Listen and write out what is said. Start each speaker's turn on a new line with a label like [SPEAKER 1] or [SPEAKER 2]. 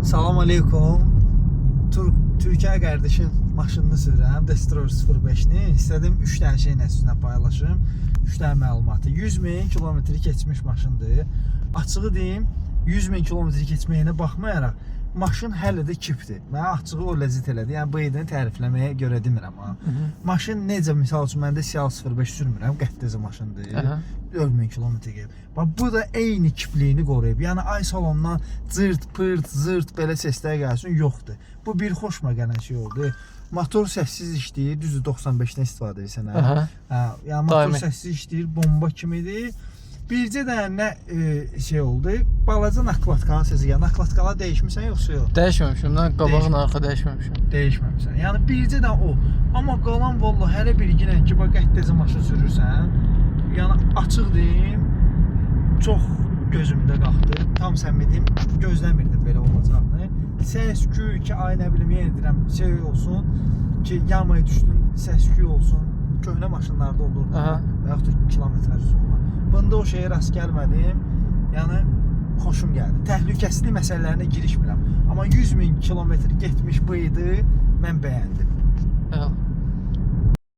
[SPEAKER 1] Salam aleykum. Türkiyə qardaşın maşınını sürürəm, Destroyer 05-ni. İstədim 3 dənə şeylə sizinlə paylaşım. 3 dənə məlumatı. 100.000 kilometri keçmiş maşındır. Açığı deyim, 100.000 kilometri keçməyinə baxmayaraq maşın hələ də kipdir. Mənə açığı o ləzzət elədi. Yəni bu idini tərifləməyə görə demirəm ha. Maşın necə, misal üçün məndə Cial 05 sürmürəm, qəddəzə maşındır. 4000 kilometr gedib. Bax bu da eyni kipliyini qoruyub. Yəni ay salondan cırt, pırt, zırt belə səslər gəlsin, yoxdur. Bu bir xoşuma gələn şey oldu. Motor səssiz işləyir, düzdür 95-dən istifadə edirsən. Yəni motor səssiz işləyir, bomba kimidir. Bircə dənə nə şey oldu? Balaca nakladkanın səsi gəlir. Nakladkalar dəyişmirsən yoxsa yox?
[SPEAKER 2] Dəyişməmişəm. Mən qabağın arxa dəyişməmişəm.
[SPEAKER 1] Dəyişməmişsən. Yəni bircə dənə o. Amma qalan vallahi hələ bir günə ki, bax qəddəzə maşın sürürsən, yəni açıq deyim, çox gözümdə qalxdı. Tam səmimi deyim, gözləmirdim belə olacağını. Səs-küy ki, ay nə bilim, yenə deyirəm, şey olsun ki, yanmaya düşdün, səs-küy olsun. Köhnə maşınlarda olur da, və yaxud da kilometraj soxma. Bunda o şeyə rast gəlmədim. Yəni xoşum gəldi. Təhlükəsizlik məsələlərinə girişmirəm. Amma 100.000 kilometr getmiş bu idi, mən bəyəndim.